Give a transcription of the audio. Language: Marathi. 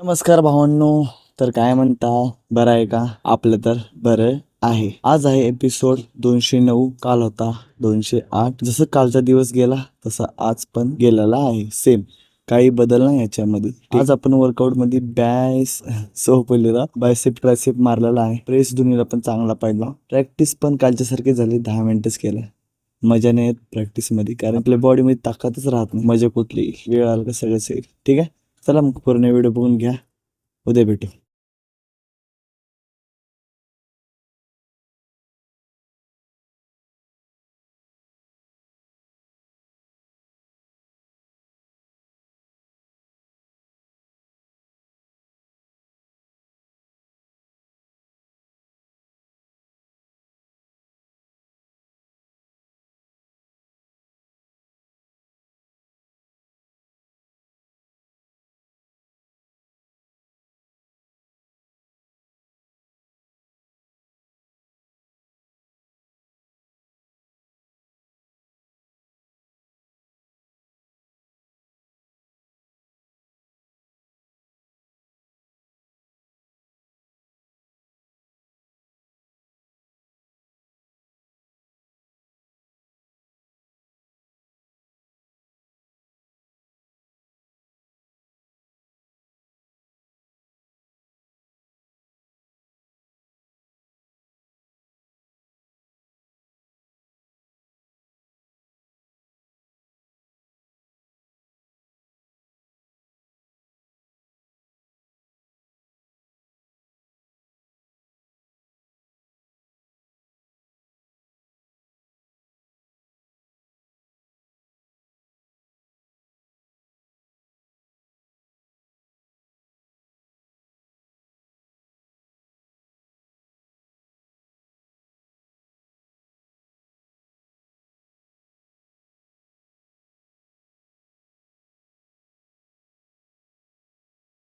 नमस्कार भावांनो. तर काय म्हणता, बरं आहे का? आपलं तर बरं आहे. आज आहे एपिसोड 209. काल होता 208. जसं कालचा दिवस गेला तसा आज पण गेलेला आहे. सेम, काही बदल नाही याच्यामध्ये. आज आपण वर्कआउट मध्ये पहिलेला बायसेप ट्रायसेप मारलेला आहे. प्रेस दुनीला पण चांगला पाहिला. प्रॅक्टिस पण कालच्या सारखी झाली, 10 मिनिटच केलं. मजा नाही येत प्रॅक्टिस मध्ये, कारण आपल्या बॉडी मध्ये ताकदच राहत नाही. मजा कुठली, वेळ आला का सगळंच येईल. ठीक आहे, चला मग पूर्ण व्हिडिओ बघून घ्या. उद्या भेटू.